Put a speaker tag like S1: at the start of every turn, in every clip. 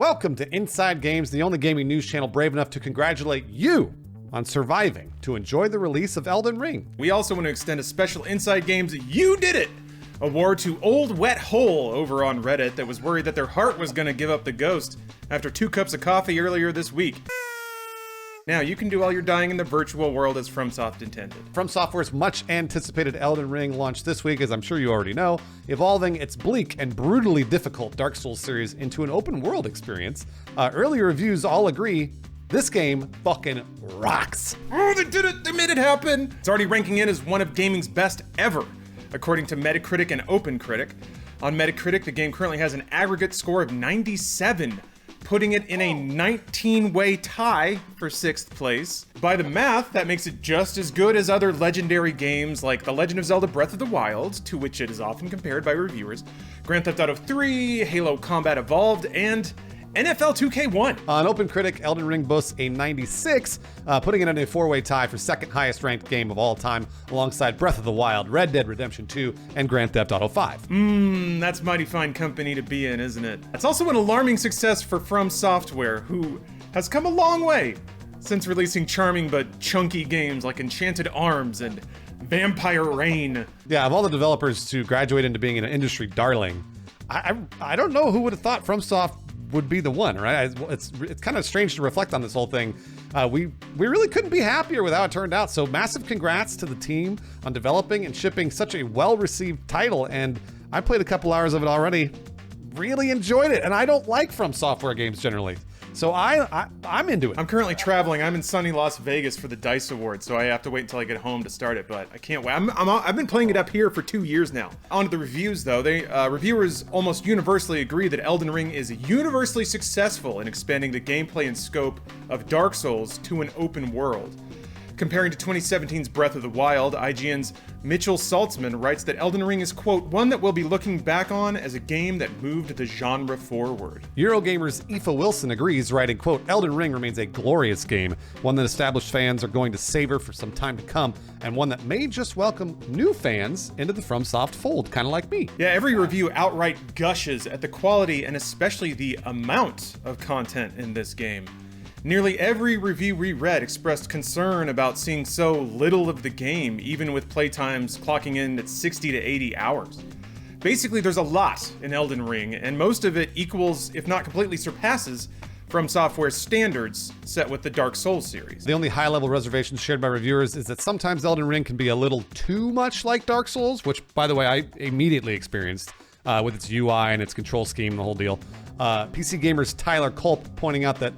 S1: Welcome to Inside Games, the only gaming news channel brave enough to congratulate you on surviving to enjoy the release of Elden Ring.
S2: We also want to extend a special Inside Games You Did It award to Old Wet Hole over on Reddit that was worried that their heart was going to give up the ghost after 2 cups of coffee earlier this week. Now, you can do all your dying in the virtual world as FromSoft intended.
S1: From Software's much anticipated Elden Ring launched this week, as I'm sure you already know, evolving its bleak and brutally difficult Dark Souls series into an open world experience. Early reviews all agree this game fucking rocks.
S2: Oh, they did it! They made it happen! It's already ranking in as one of gaming's best ever, according to Metacritic and OpenCritic. On Metacritic, the game currently has an aggregate score of 97, putting it in a 19-way tie for 6th place. By the math, that makes it just as good as other legendary games like The Legend of Zelda Breath of the Wild, to which it is often compared by reviewers, Grand Theft Auto 3, Halo Combat Evolved, and NFL 2K1.
S1: On OpenCritic, Elden Ring boasts a 96, putting it in a 4-way tie for second highest ranked game of all time, alongside Breath of the Wild, Red Dead Redemption 2, and Grand Theft Auto 5.
S2: That's mighty fine company to be in, isn't it? It's also an alarming success for From Software, who has come a long way since releasing charming but chunky games like Enchanted Arms and Vampire Rain.
S1: Yeah, of all the developers to graduate into being an industry darling, I don't know who would have thought FromSoft would be the one, right? It's kind of strange to reflect on this whole thing. We really couldn't be happier with how it turned out. So massive congrats to the team on developing and shipping such a well-received title. And I played a couple hours of it already. Really enjoyed it. And I don't like From Software games generally. So I'm into it.
S2: I'm currently traveling. I'm in sunny Las Vegas for the DICE Awards, so I have to wait until I get home to start it, but I can't wait. I've been playing it up here for 2 years now. On to the reviews, though. Reviewers almost universally agree that Elden Ring is universally successful in expanding the gameplay and scope of Dark Souls to an open world. Comparing to 2017's Breath of the Wild, IGN's Mitchell Saltzman writes that Elden Ring is, quote, one that we'll be looking back on as a game that moved the genre forward.
S1: Eurogamer's Aoife Wilson agrees, writing, quote, Elden Ring remains a glorious game, one that established fans are going to savor for some time to come, and one that may just welcome new fans into the FromSoft fold, kind of like me.
S2: Yeah, every review outright gushes at the quality and especially the amount of content in this game. Nearly every review we read expressed concern about seeing so little of the game, even with playtimes clocking in at 60 to 80 hours. Basically, there's a lot in Elden Ring, and most of it equals, if not completely surpasses, From Software's standards set with the Dark Souls series.
S1: The only high-level reservations shared by reviewers is that sometimes Elden Ring can be a little too much like Dark Souls, which, by the way, I immediately experienced with its UI and its control scheme and the whole deal. PC Gamer's Tyler Culp pointing out that,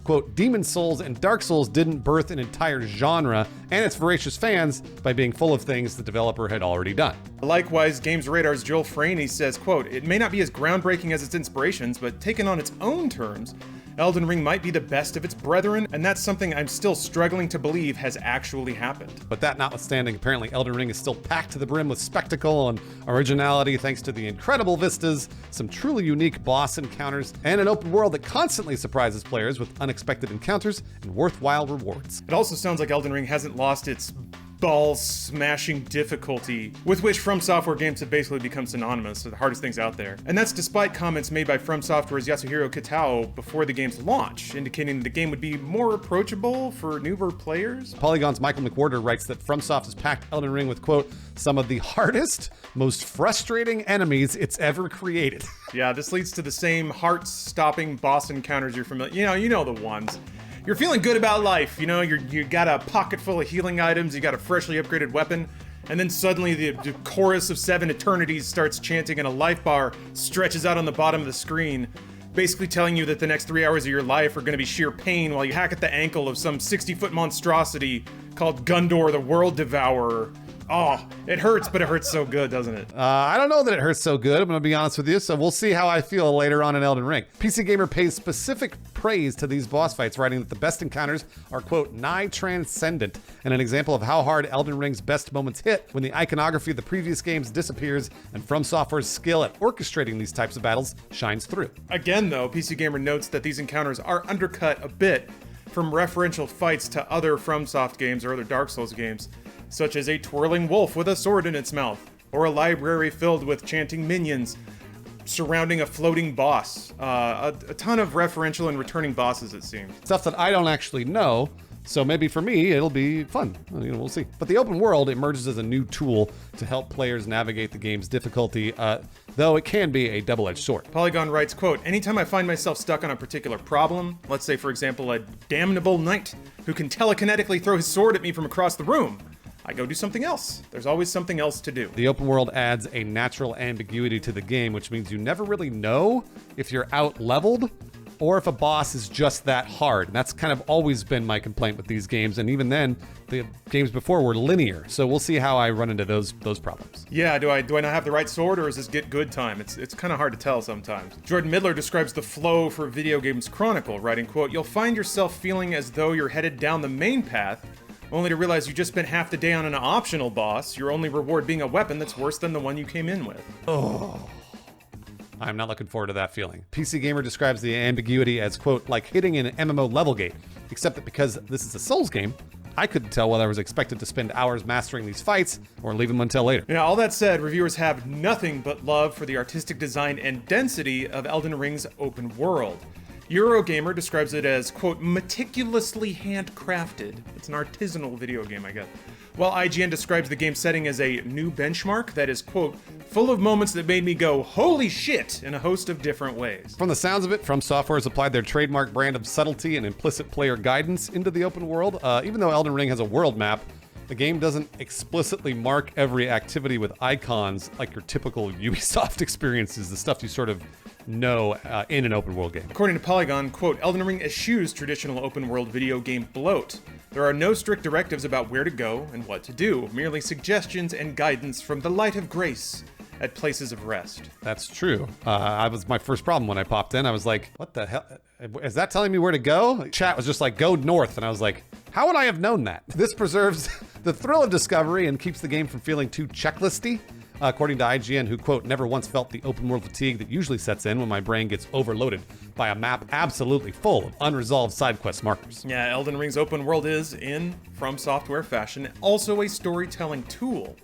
S1: quote, Demon Souls and Dark Souls didn't birth an entire genre and its voracious fans by being full of things the developer had already done.
S2: Likewise, Games Radar's Joel Franey says, quote, it may not be as groundbreaking as its inspirations, but taken on its own terms, Elden Ring might be the best of its brethren, and that's something I'm still struggling to believe has actually happened.
S1: But that notwithstanding, apparently Elden Ring is still packed to the brim with spectacle and originality thanks to the incredible vistas, some truly unique boss encounters, and an open world that constantly surprises players with unexpected encounters and worthwhile rewards.
S2: It also sounds like Elden Ring hasn't lost its ball-smashing difficulty with which From Software games have basically become synonymous with the hardest things out there. And that's despite comments made by From Software's Yasuhiro Kitao before the game's launch, indicating that the game would be more approachable for newer players.
S1: Polygon's Michael McWhorter writes that FromSoft has packed Elden Ring with, quote, some of the hardest, most frustrating enemies it's ever created.
S2: Yeah, this leads to the same heart-stopping boss encounters you're familiar, you know the ones. You're feeling good about life, you got a pocket full of healing items, you got a freshly upgraded weapon, and then suddenly the chorus of 7 eternities starts chanting and a life bar stretches out on the bottom of the screen, basically telling you that the next 3 hours of your life are going to be sheer pain while you hack at the ankle of some 60-foot monstrosity called Gundor the World Devourer. Oh, it hurts, but it hurts so good, doesn't it?
S1: I don't know that it hurts so good, I'm gonna be honest with you, so we'll see how I feel later on in Elden Ring. PC Gamer pays specific praise to these boss fights, writing that the best encounters are, quote, nigh transcendent, and an example of how hard Elden Ring's best moments hit when the iconography of the previous games disappears and From Software's skill at orchestrating these types of battles shines through.
S2: Again, though, PC Gamer notes that these encounters are undercut a bit from referential fights to other FromSoft games or other Dark Souls games, such as a twirling wolf with a sword in its mouth, or a library filled with chanting minions. surrounding a floating boss. A ton of referential and returning bosses, it seems.
S1: Stuff that I don't actually know. So maybe for me, it'll be fun. We'll see. But the open world emerges as a new tool to help players navigate the game's difficulty, though it can be a double-edged sword.
S2: Polygon writes, quote, anytime I find myself stuck on a particular problem, let's say, for example, a damnable knight who can telekinetically throw his sword at me from across the room, I go do something else. There's always something else to do.
S1: The open world adds a natural ambiguity to the game, which means you never really know if you're out-leveled or if a boss is just that hard. And that's kind of always been my complaint with these games. And even then, the games before were linear. So we'll see how I run into those problems.
S2: Yeah, do I not have the right sword, or is this get good time? It's kind of hard to tell sometimes. Jordan Midler describes the flow for Video Games Chronicle, writing, quote, you'll find yourself feeling as though you're headed down the main path, only to realize you just spent half the day on an optional boss, your only reward being a weapon that's worse than the one you came in with.
S1: Oh. I'm not looking forward to that feeling. PC Gamer describes the ambiguity as, quote, like hitting an MMO level gate, except that because this is a Souls game, I couldn't tell whether I was expected to spend hours mastering these fights or leave them until later.
S2: Yeah, all that said, reviewers have nothing but love for the artistic design and density of Elden Ring's open world. Eurogamer describes it as, quote, meticulously handcrafted. It's an artisanal video game, I guess. While IGN describes the game setting as a new benchmark that is, quote, full of moments that made me go, holy shit, in a host of different ways.
S1: From the sounds of it, From Software has applied their trademark brand of subtlety and implicit player guidance into the open world. Even though Elden Ring has a world map, the game doesn't explicitly mark every activity with icons like your typical Ubisoft experiences, the stuff you sort of know in an open world game.
S2: According to Polygon, quote, Elden Ring eschews traditional open world video game bloat. There are no strict directives about where to go and what to do, merely suggestions and guidance from the light of grace at places of rest.
S1: That's true. I was my first problem when I popped in. I was like, what the hell? Is that telling me where to go? Chat was just like, go north. And I was like, how would I have known that? This preserves the thrill of discovery and keeps the game from feeling too checklisty. According to IGN, who, quote, never once felt the open world fatigue that usually sets in when my brain gets overloaded by a map absolutely full of unresolved side quest markers.
S2: Yeah, Elden Ring's open world is, in From Software fashion, also a storytelling tool.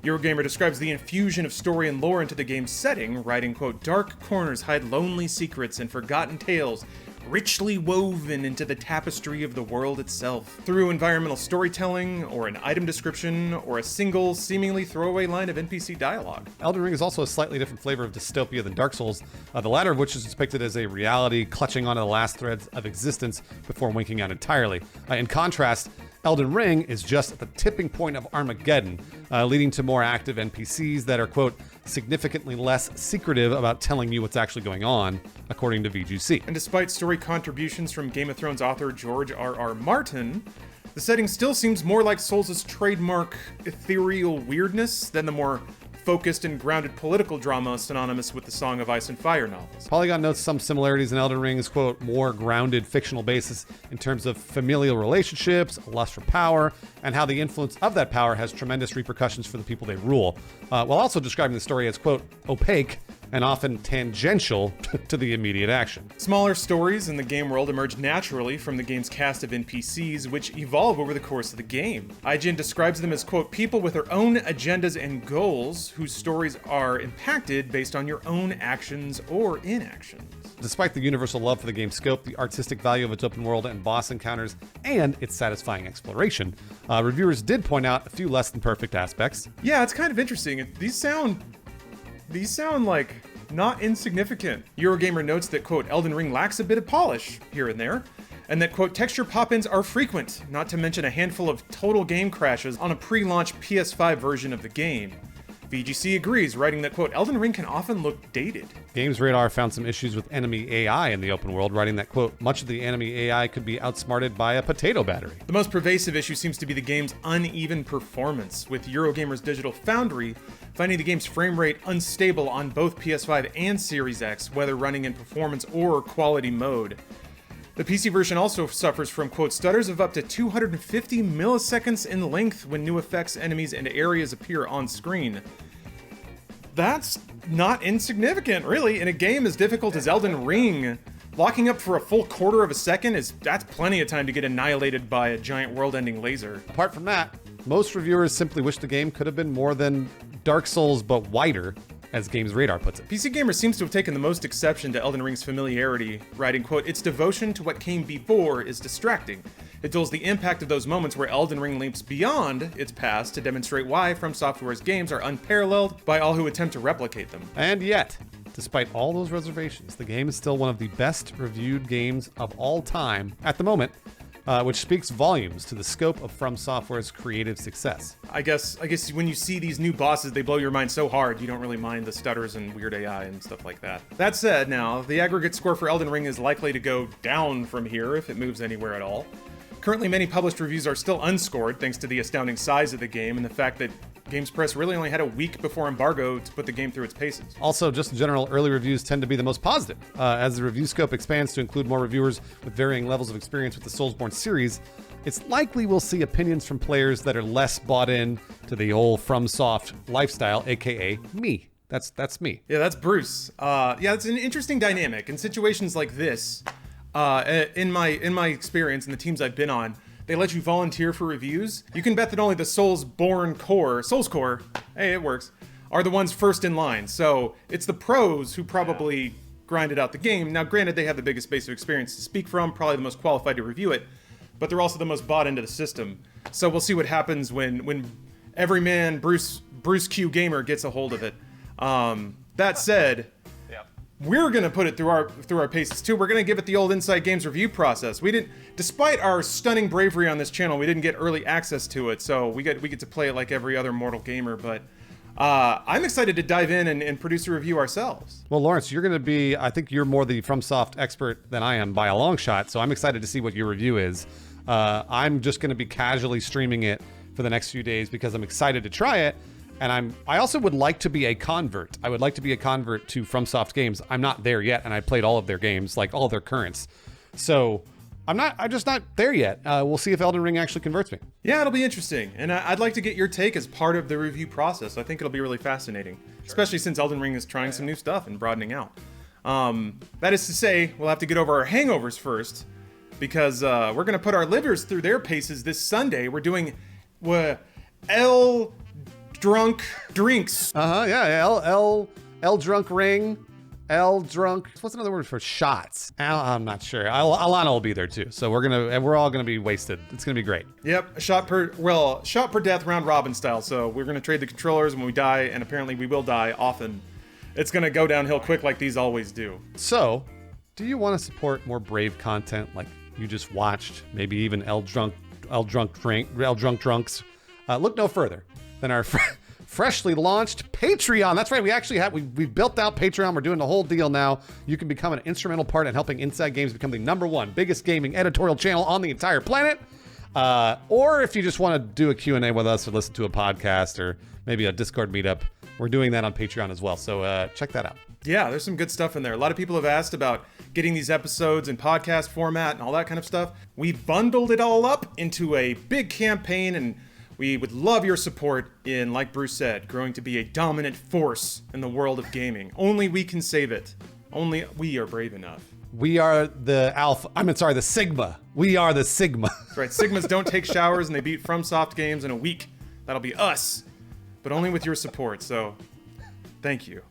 S2: Eurogamer describes the infusion of story and lore into the game's setting, writing, quote, dark corners hide lonely secrets and forgotten tales, richly woven into the tapestry of the world itself. Through environmental storytelling, or an item description, or a single, seemingly throwaway line of NPC dialogue.
S1: Elden Ring is also a slightly different flavor of dystopia than Dark Souls, the latter of which is depicted as a reality clutching onto the last threads of existence before winking out entirely. In contrast, Elden Ring is just at the tipping point of Armageddon, leading to more active NPCs that are, quote, significantly less secretive about telling you what's actually going on, according to VGC.
S2: And despite story contributions from Game of Thrones author George R.R. Martin, the setting still seems more like Souls' trademark ethereal weirdness than the more focused and grounded political drama synonymous with the Song of Ice and Fire novels.
S1: Polygon notes some similarities in Elden Ring's, quote, more grounded fictional basis in terms of familial relationships, lust for power, and how the influence of that power has tremendous repercussions for the people they rule, while also describing the story as, quote, opaque and often tangential to the immediate action.
S2: Smaller stories in the game world emerge naturally from the game's cast of NPCs, which evolve over the course of the game. IGN describes them as, quote, people with their own agendas and goals whose stories are impacted based on your own actions or inactions.
S1: Despite the universal love for the game's scope, the artistic value of its open world and boss encounters, and its satisfying exploration, reviewers did point out a few less than perfect aspects.
S2: Yeah, it's kind of interesting. These sound like not insignificant. Eurogamer notes that, quote, Elden Ring lacks a bit of polish here and there, and that, quote, texture pop-ins are frequent, not to mention a handful of total game crashes on a pre-launch PS5 version of the game. VGC agrees, writing that, quote, Elden Ring can often look dated.
S1: GamesRadar found some issues with enemy AI in the open world, writing that, quote, much of the enemy AI could be outsmarted by a potato battery.
S2: The most pervasive issue seems to be the game's uneven performance, with Eurogamer's Digital Foundry finding the game's frame rate unstable on both PS5 and Series X, whether running in performance or quality mode. The PC version also suffers from, quote, stutters of up to 250 milliseconds in length when new effects, enemies, and areas appear on screen. That's not insignificant, really. In a game as difficult as Elden Ring, locking up for a full quarter of a second that's plenty of time to get annihilated by a giant world-ending laser.
S1: Apart from that, most reviewers simply wish the game could have been more than Dark Souls but wider, as Games Radar puts it.
S2: PC Gamer seems to have taken the most exception to Elden Ring's familiarity, writing, quote, "Its devotion to what came before is distracting. It dulls the impact of those moments where Elden Ring leaps beyond its past to demonstrate why From Software's games are unparalleled by all who attempt to replicate them."
S1: And yet, despite all those reservations, the game is still one of the best reviewed games of all time at the moment, which speaks volumes to the scope of From Software's creative success.
S2: I guess when you see these new bosses, they blow your mind so hard, you don't really mind the stutters and weird AI and stuff like that. That said, now, the aggregate score for Elden Ring is likely to go down from here if it moves anywhere at all. Currently, many published reviews are still unscored thanks to the astounding size of the game and the fact that Games Press really only had a week before embargo to put the game through its paces.
S1: Also, just in general, early reviews tend to be the most positive. As the review scope expands to include more reviewers with varying levels of experience with the Soulsborne series, it's likely we'll see opinions from players that are less bought in to the whole FromSoft lifestyle, aka me. That's me.
S2: Yeah, that's Bruce. Yeah, it's an interesting dynamic. In situations like this, in my experience and the teams I've been on, they let you volunteer for reviews. You can bet that only the Souls core, hey, it works, are the ones first in line. So it's the pros who probably grinded out the game. Now, granted, they have the biggest base of experience to speak from, probably the most qualified to review it, but they're also the most bought into the system. So we'll see what happens when every man Bruce Q Gamer gets a hold of it. That said, we're gonna put it through our paces too. We're gonna give it the old Inside Games review process. Despite our stunning bravery on this channel, we didn't get early access to it, so we get to play it like every other mortal gamer. But I'm excited to dive in and produce a review ourselves.
S1: Well, Lawrence, you're gonna be. I think you're more the FromSoft expert than I am by a long shot. So I'm excited to see what your review is. I'm just gonna be casually streaming it for the next few days because I'm excited to try it. And I also would like to be a convert. I would like to be a convert to FromSoft games. I'm not there yet, and I played all of their games, like all of their currents. So I'm just not there yet. We'll see if Elden Ring actually converts me.
S2: Yeah, it'll be interesting. And I'd like to get your take as part of the review process. I think it'll be really fascinating, especially since Elden Ring is trying some new stuff and broadening out. That is to say, we'll have to get over our hangovers first, because we're going to put our livers through their paces this Sunday. We're doing Drunk drinks.
S1: L drunk ring. L drunk. What's another word for shots? I'm not sure. Alana will be there too. So we're all gonna be wasted. It's gonna be great.
S2: Yep, shot per death, round robin style. So we're gonna trade the controllers when we die, and apparently we will die often. It's gonna go downhill quick like these always do.
S1: So, do you want to support more brave content like you just watched? Maybe even L drunks. Look no further than our freshly launched Patreon. That's right. We built out Patreon. We're doing the whole deal now. You can become an instrumental part in helping Inside Games become the #1 biggest gaming editorial channel on the entire planet. Or if you just want to do a Q&A with us or listen to a podcast or maybe a Discord meetup, we're doing that on Patreon as well. So check that out.
S2: Yeah, there's some good stuff in there. A lot of people have asked about getting these episodes in podcast format and all that kind of stuff. We bundled it all up into a big campaign, and we would love your support in, like Bruce said, growing to be a dominant force in the world of gaming. Only we can save it. Only we are brave enough.
S1: We are the Sigma. We are the Sigma.
S2: That's right. Sigmas don't take showers, and they beat FromSoft games in a week. That'll be us, but only with your support. So, thank you.